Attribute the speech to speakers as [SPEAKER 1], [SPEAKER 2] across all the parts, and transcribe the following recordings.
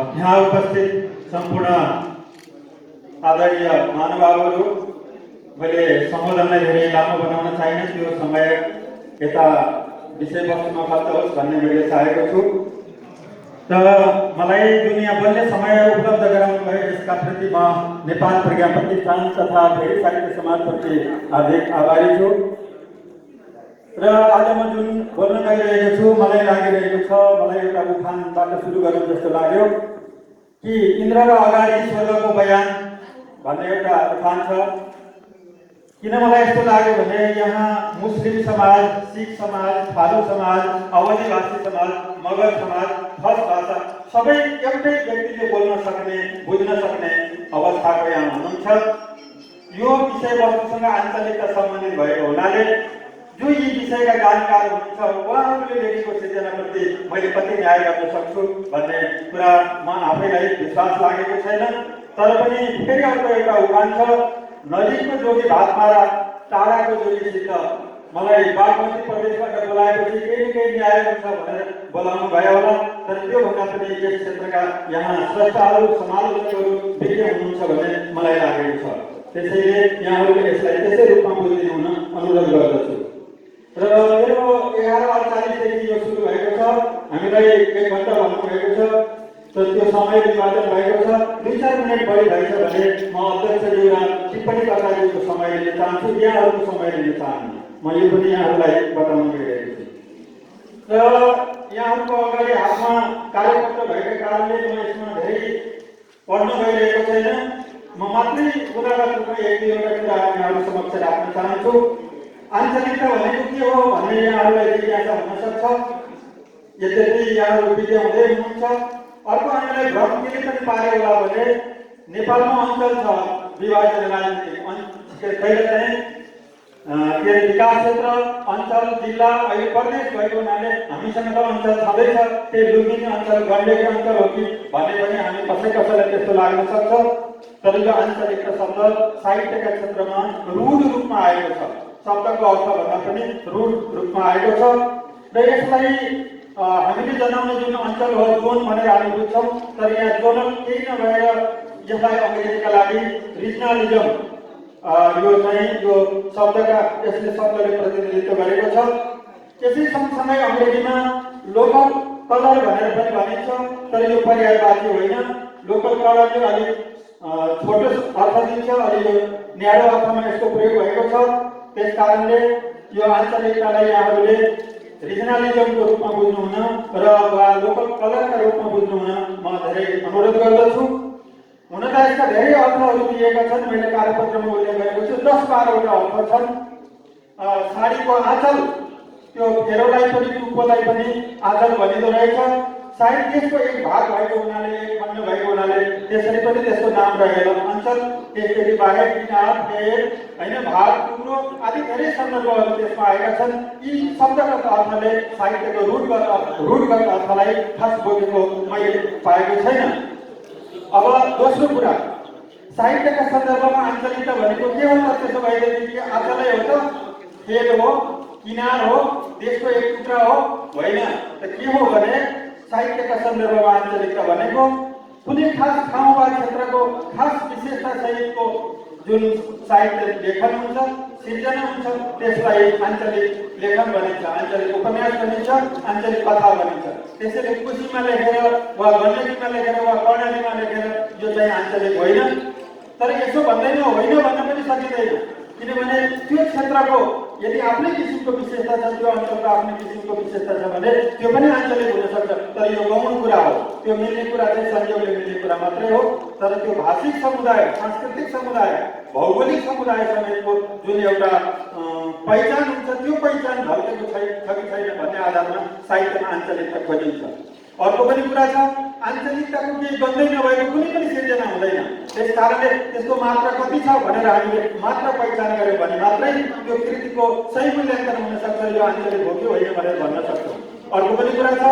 [SPEAKER 1] यहाँ उपस्थित सम्पूर्ण आदरणीय महानुभावहरू, मैले सम्बोधनलाई धेरै लामो बनाउन चाहिने, त्यो समय यता विषयवस्तुमा खर्च होस् भन्ने मैले चाहेको छु। तर मलाई जुन यहाँ बन्ने समय उपलब्ध गराउनु भयो यसका प्रति म नेपाल प्रज्ञा प्रतिष्ठान तथा धेरै साहित्य समाजप्रति हार्दिक आभारी छु। र आज म जुन बोल्न गइरहेको छु मलाई लागिरहेको छ, मलाई एउटा उखानबाट सुरु गरौँ जस्तो लाग्यो कि इन्द्रका अगाडि स्वर्गको बयान भन्ने एउटा उखान छ। किन मलाई यस्तो लाग्यो भने यहाँ मुस्लिम समाज, सिख समाज, थारू समाज, आदिवासी समाज, मगर समाज, खस भाषा सबै एउटै व्यक्तिले बोल्न सक्ने, बुझ्न सक्ने अवस्थाको यहाँ हुनुहुन्छ। यो विषयवस्तुसँग आञ्चलिकता सम्बन्धित भएको हुनाले जो यी विषयका जानकार हुनुहुन्छ उहाँहरूले लेखेको सिर्जनाप्रति मैले कति न्याय गर्न सक्छु भन्ने कुरा म आफैलाई विश्वास लागेको छैन। तर पनि फेरि अर्को एउटा उखान छ, नजिकको जोगी भात मारा, टाढाको जोगीसित। मलाई बागमती प्रदेशबाट बोलाएपछि केही न केही न्याय हुन्छ भनेर बोलाउनु भयो होला, तर त्योभन्दा पनि यस क्षेत्रका यहाँ स्रष्टाहरू, समालोचकहरू विज्ञ हुनुहुन्छ भन्ने मलाई लागेको छ। त्यसैले यहाँहरूले यसलाई त्यसै रूपमा बुझिदिनु हुन अनुरोध गर्दछु। र मेरो 11:48 यो सुरु भएको छ, हामीलाई 1 घण्टा भन्नुभएको छ, तर त्यो समय विभाजन भएको छ। 2-4 मिनट बढी भएछ भने म अध्यक्षज्यू र टिप्पणीकर्ताज्यूको समय लिन चाहन्छु, यहाँहरूको समय लिन चाहन्छु। म यो पनि यहाँहरूलाई बताउन गइरहेको छु। र यहाँहरूको अगाडि हातमा कार्यपत्र भएको कारणले म यसमा धेरै पढ्न गइरहेको छैन। म मात्रै उदाहरण रूपमा 1-2 कुरा यहाँहरू समक्ष राख्न चाहन्छु। आञ्चलिकता भनेको के हो भन्ने यहाँहरूलाई जिज्ञासा हुन सक्छ, यद्यपि यहाँहरू विज्ञ हुँदै हुनुहुन्छ। अर्को हामीलाई भ्रम केले पनि पार्यो होला भने नेपालमा अञ्चल छ, विभाजन राजनीति पहिले चाहिँ के विकास क्षेत्र, अञ्चल, जिल्ला, अहिले प्रदेश भएको हुनाले हामीसँग त अञ्चल छँदैछ। त्यही लुम्बिनी अञ्चल, गण्डकी अञ्चल हो कि भन्ने पनि हामी कसैलाई त्यस्तो लाग्न सक्छ। तर यो आञ्चलिकता शब्द साहित्यका क्षेत्रमा रूढ रूपमा आएको छ, शब्दको अर्थ भन्दा पनि रूढ रूपमा आएको छ। र यसलाई हामीले जनाउने जुन अञ्चल हो, जोन भनेर हामी बुझ्छौँ, तर यहाँ जोनल केही नभएर यसलाई अङ्ग्रेजीका लागि रिजनलिजम, यो चाहिँ यो शब्दका यसले शब्दले प्रतिनिधित्व गरेको छ। यसै सँगसँगै अङ्ग्रेजीमा लोकल कलर भनेर पनि भनिन्छ, तर यो पर्यायवाची होइन। लोकल कलरले अलिक छोटो अर्थ दिन्छ, अलि यो न्यारो अर्थमा यसको प्रयोग भएको छ। त्यस कारणले यो आञ्चलिकतालाई यहाँहरूले रिजनलिजमको रूपमा बुझ्नुहुन र वा लोकल कलरका रूपमा बुझ्नुहुन म धेरै अनुरोध गर्दछु। हुन त यसका धेरै अर्थहरू दिएका छन्, मैले कार्यपत्रमा उल्लेख गरेको छु, 10-12वटा अर्थ छन्। साडीको आँचल, त्यो फेरोलाई पनि टुप्पोलाई पनि आँचल भनिँदो रहेछ। सायद त्यसको एक भाग भएको हुनाले, एक खण्ड भएको हुनाले त्यसरी पनि त्यसको नाम रहेर अञ्चल। त्यसदेखि बाहेक किनार, फेर, होइन, भाग, टुक्रो आदि धेरै सन्दर्भहरू त्यसमा आएका छन्। यी शब्दगत अर्थले साहित्यको रूढगत अर्थलाई खास बोकेको मैले पाएको छैन। अब दोस्रो कुरा, साहित्यका सन्दर्भमा आञ्चलिकता भनेको के हो त? त्यसो भएदेखि आँचलै हो त? खेल हो, किनार हो, देशको एक टुक्रा हो? होइन। त के हो भने साहित्यका सन्दर्भमा आञ्चलिकता भनेको कुनै खास ठाउँ वा क्षेत्रको खास विशेषता सहितको जुन साहित्य लेखन हुन्छ, सिर्जना हुन्छ, त्यसलाई आञ्चलिक लेखन भनिन्छ, आञ्चलिक उपन्यास भनिन्छ, आञ्चलिक कथा भनिन्छ। त्यसैले कुशीमा लेखेर वा गण्डकीमा लेखेर वा कर्णालीमा लेखेर यो चाहिँ आञ्चलिक होइन। तर यसो भन्दैन, होइन भन्न पनि सकिँदैन, किनभने त्यो क्षेत्रको यदि आफ्नै किसिमको विशेषता छ, त्यो अञ्चलको आफ्नै किसिमको विशेषता छ भने त्यो पनि आञ्चलिक हुन सक्छ। तर यो गौण कुरा हो, त्यो मिल्ने कुरा चाहिँ संयोगले मिल्ने कुरा मात्रै हो। तर त्यो भाषिक समुदाय, सांस्कृतिक समुदाय, भौगोलिक समुदाय समेतको जुन एउटा पहिचान हुन्छ, त्यो पहिचान झल्केको छ कि छैन भन्ने आधारमा साहित्यमा आञ्चलिकता खोजिन्छ। अर्को पनि कुरा छ, आञ्चलिकताको केही गन्दै नभएको कुनै पनि सिर्जना हुँदैन। त्यस कारणले त्यसको मात्रा कति छ भनेर हामीले मात्र पहिचान गर्यौँ भने मात्रै त्यो कृतिको सही मूल्याङ्कन हुन सक्छ, यो आञ्चलिक हो कि होइन भनेर भन्न सक्छौँ। अर्को पनि कुरा छ,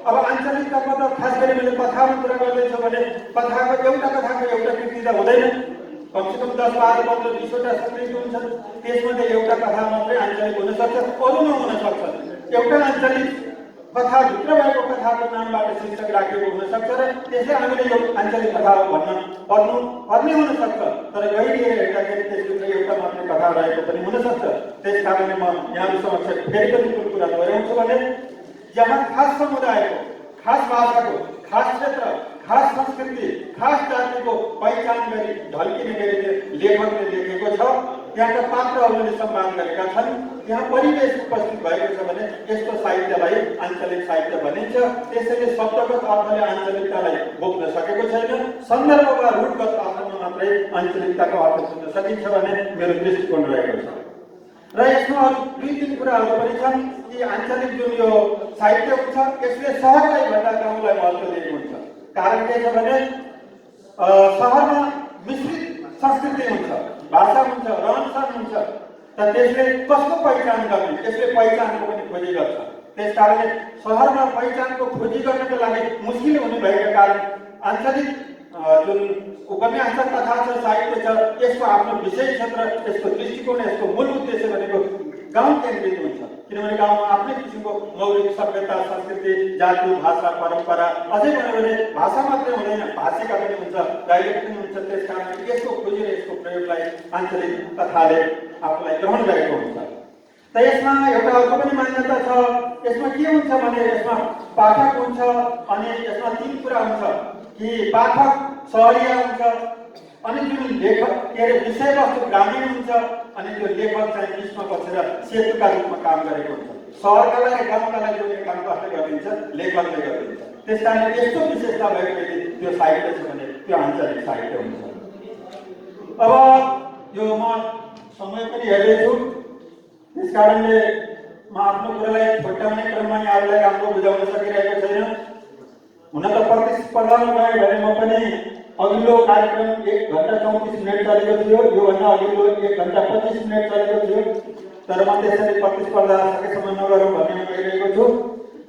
[SPEAKER 1] अब आञ्चलिकताको त खास गरी मैले कथाको कुरा गर्दैछु भने कथाको एउटा कृति त हुँदैन, कमसेकम 10, 12, 15, 20वटा कृति हुन्छन्। त्यसमध्ये एउटा कथा मात्रै आञ्चलिक हुन सक्छ, अरू नहुन सक्छ। एउटा आञ्चलिक कथाभित्र भएको कथाको नामबाट शीर्षक राखिएको हुनसक्छ र त्यसले हामीले यो आञ्चलिक कथा भन्न पर्ने हुनसक्छ। तर गहिरिएर हेर्दाखेरि त्यसभित्र एउटा मात्रै कथा रहेको पनि हुनसक्छ। त्यस कारणले म यहाँहरू समक्ष फेरि पनि कुन कुरा दोहोऱ्याउँछु भने यहाँ खास समुदायको, खास भाषाको, खास क्षेत्र, खास संस्कृति, खास जातिको पहिचान गरी ढल्किने गरी लेखकले लेखेको छ। त्यहाँका पात्रहरूले सम्मान गरेका छन्। यहाँ परिवेश उपस्थित भएको छ भने यस्तो साहित्यलाई आञ्चलिक साहित्य भनिन्छ। त्यसैले शब्दगत अर्थले आञ्चलिकतालाई बोक्न सकेको छैन, सन्दर्भ वा रूपगत अर्थमा मात्रै आञ्चलिकताको अर्थ बुझ्न सकिन्छ भन्ने मेरो दृष्टिकोण रहेको छ। र यसमा अरू दुई तीन कुराहरू पनि छन् कि आञ्चलिक जुन यो साहित्य हुन्छ यसले सहरलाई भन्दा गाउँलाई महत्त्व दिएको हुन्छ। कारण के छ भने सहरमा मिश्रित संस्कृति हुन्छ, भाषा हुन्छ, रहनसहन हुन्छ, तर त्यसले कसको पहिचान गर्ने, त्यसले पहिचानको पनि खोजी गर्छ। त्यसकारणले सहरमा पहिचानको खोजी गर्नको लागि मुस्किल हुने भएका कारण आञ्चलिक जुन उपन्यास छ, कथा छ, साहित्य छ, यसको आफ्नो विषय क्षेत्र, यसको दृष्टिकोण, यसको मूल उद्देश्य भनेको गाउँ केन्द्रित हुन्छ। किनभने गाउँमा आफ्नै किसिमको मौलिक सभ्यता, संस्कृति, जाति, भाषा, परम्परा, अझै भन्यो भने भाषा मात्रै हुँदैन, भाषिका पनि हुन्छ, डाइलेक्ट पनि हुन्छ। त्यसकारणले यसको खोजी र यसको प्रयोगलाई आञ्चलिक कथाले आफूलाई ग्रहण गरेको हुन्छ। त यसमा एउटा अर्को पनि मान्यता छ। यसमा के हुन्छ भने यसमा पाठक हुन्छ अनि यसमा तीन कुरा हुन्छ कि पाठक सहरिया हुन्छ अनि जुन लेखक के अरे विषयवस्तु ग्रामीण हुन्छ अनि त्यो लेखक चाहिँ बिचमा बसेर सेतुका रूपमा काम गरेको हुन्छ। सहरकालाई र गाउँकालाई जोड्ने काम कसले गरिदिन्छ? लेखकले गरिदिन्छ। त्यसकारणले यस्तो विशेषता भएको यदि त्यो साहित्य छ भने त्यो आञ्चलिक साहित्य हुन्छ। अब यो म समय पनि हेर्दैछु, त्यस कारणले म आफ्नो कुरालाई छोट्याउने क्रममा यहाँहरूलाई राम्रो बुझाउन सकिरहेको छैन। हुन त प्रतिस्पर्धामा गएँ भने म पनि अघिल्लो कार्यक्रम 1 घण्टा 34 मिनट चलेको थियो, योभन्दा अघिल्लो 1 घण्टा 25 मिनट चलेको थियो। तर म त्यसरी प्रतिस्पर्धा सकेसम्म नगरौँ भन्ने गइरहेको छु।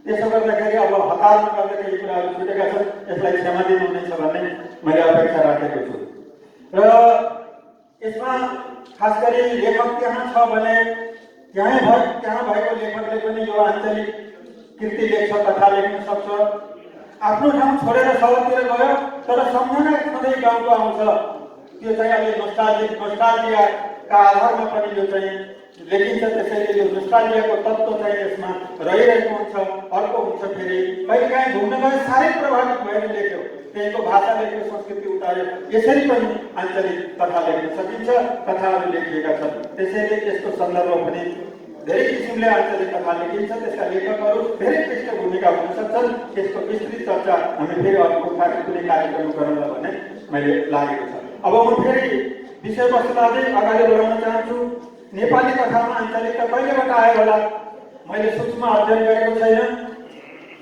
[SPEAKER 1] त्यसो गर्दाखेरि अब हतारमा गर्दा केही कुराहरू छुटेका छन्, यसलाई क्षमा दिनुहुनेछ भन्ने मैले अपेक्षा राखेको छु। र यसमा खास गरी लेखक त्यहाँ छ भने त्यहाँ भएको लेखकले पनि यो आञ्चलिक कृति लेख्छ, कथा लेख्न सक्छ। आफ्नो ठाउँ छोडेर सहरतिर गयो तर सम्झना सधैँ गाउँको आउँछ। त्यो चाहिँ अहिले नोस्टाल्जियाका आधारमा पनि यो चाहिँ लेखिन्छ। त्यसैले यो नोस्टाल्जियाको तत्त्व चाहिँ यसमा रहिरहेको हुन्छ। अर्को हुन्छ फेरि कहिलेकाहीँ घुम्न गए साह्रै प्रभावित भएर लेख्यो, त्यहीँको भाषा लेख्यो, संस्कृति उतार्यो। यसरी पनि आञ्चलिक कथा लेख्न सकिन्छ, कथाहरू लेखिएका छन्। त्यसैले यसको सन्दर्भ पनि धेरै किसिमले आञ्चलिक कथा लेखिन्छ। त्यसका लेखकहरू धेरै पृष्ठभूमिका हुन सक्छन्। त्यसको विस्तृत चर्चा हामी फेरि अर्को कुनै कार्यक्रम गरौँला भन्ने मैले लागेको छ। अब म फेरि विषयवस्तुलाई अझै अगाडि बढाउन चाहन्छु। नेपाली कथामा आञ्चलिकता कहिलेबाट आयो होला? मैले सूक्ष्म अध्ययन गरेको छैन,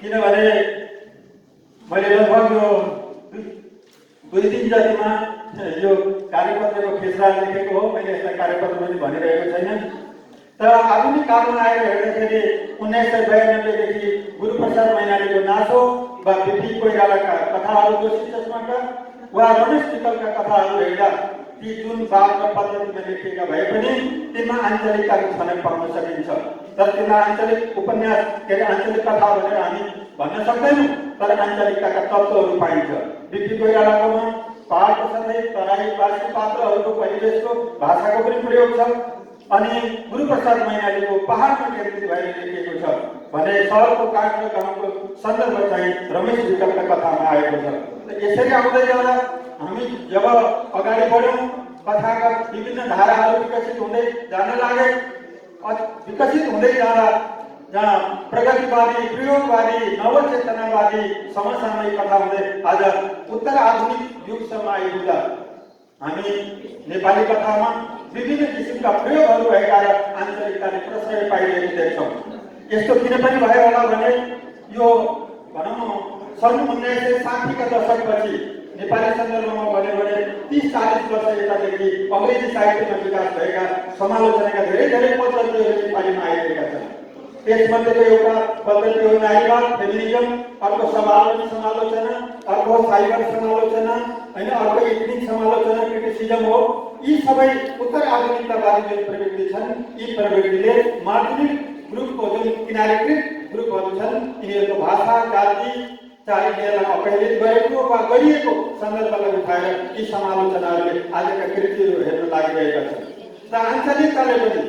[SPEAKER 1] किनभने मैले लगभग यो 2 दिन जतिमा यो कार्यपत्रको खेसरा लेखेको हो। मैले यसलाई कार्यपत्र पनि भनिरहेको छैन। तर आधुनिक कालमा आएर हेर्दाखेरि 1992देखि गुरुप्रसाद मैनालीको नासो वा बिपी कोइरालाका कथाहरू, जोशी चस्माका वा रमेश विकलका कथाहरू हेर्दा ती जुन भाव र पद्धतिमा लेखिएका भए पनि तिनमा आञ्चलिकताको छनक पाउन सकिन्छ। तर तिनमा आञ्चलिक उपन्यास के अरे आञ्चलिक कथा भनेर हामी भन्न सक्दैनौँ, तर आञ्चलिकताका तत्त्वहरू पाइन्छ। बिपी कोइरालाकोमा पहाडको साथै तराईवासी पात्रहरूको परिवेशको भाषाको पनि प्रयोग छ। अनि गुरुप्रसाद मैनालीको पहाडमा केन्द्रित भएर लेखिएको छ भने सहरको काठ र गाउँको सन्दर्भ चाहिँ रमेश विकलका कथामा आएको छ। यसरी आउँदै जाँदा हामी जब अगाडि बढ्यौँ, कथाका विभिन्न धाराहरू विकसित हुँदै जान लागे। विकसित हुँदै जाँदा जहाँ प्रगतिवादी, प्रयोगवादी, नवचेतनावादी समसामयिक कथा हुँदै आज उत्तर आधुनिक युगसम्म आइपुग्दा हामी नेपाली कथामा विभिन्न किसिमका प्रयोगहरू भएका र आञ्चलिकताले प्रश्रय पाइरहेको देख्छौँ। यस्तो किन पनि भयो होला भने यो भनौँ सन् 1960का दशकपछि नेपाली सन्दर्भमा भन्यो भने 30-40 वर्ष यतादेखि अङ्ग्रेजी साहित्यमा विकास भएका समालोचनाका धेरै पद्धतिहरू नेपालीमा आइरहेका छन्। त्यसमध्येको एउटा पद्धति हो नारीवाद, फेमिनिजम, अर्को समालोचना, अर्को साइबर समालोचना, होइन, अर्को एथनिक समालोचना, क्रिटिसिजम हो। यी सबै उत्तर आधुनिकतावादी जुन प्रवृत्ति छन्, यी प्रवृत्तिले मार्जिनल ग्रुपको जुन किनारीकृत ग्रुपहरू छन् यिनीहरूको भाषा जाति चाहे यिनीहरूलाई अपहेलित गरेको वा गरिएको सन्दर्भलाई उठाएर यी समालोचनाहरूले आजका कृतिहरू हेर्न लागिरहेका छन् र आञ्चलिकताले पनि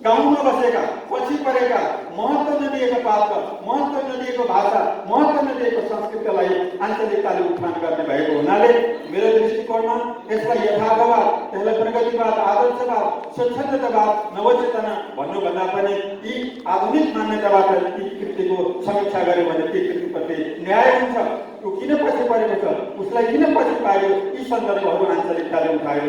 [SPEAKER 1] गाउँमा बसेका पछि परेका महत्त्व नदिएको पात्र महत्त्व नदिएको भाषा महत्त्व नदिएको संस्कृतिलाई आञ्चलिकताले उठान गर्ने भएको हुनाले मेरो दृष्टिकोणमा यसलाई यथार्थवाद त्यसलाई प्रगतिवाद आदर्शवाद स्वच्छन्दतावाद नवचेतना भन्नुभन्दा पनि यी आधुनिक मान्यताबाट यी कृतिको समीक्षा गर्यो भने ती कृतिप्रति न्याय हुन्छ ऊ किन पछि परेको छ उसलाई किन पछि पायो यी सन्दर्भहरू आञ्चलिकताले उठायो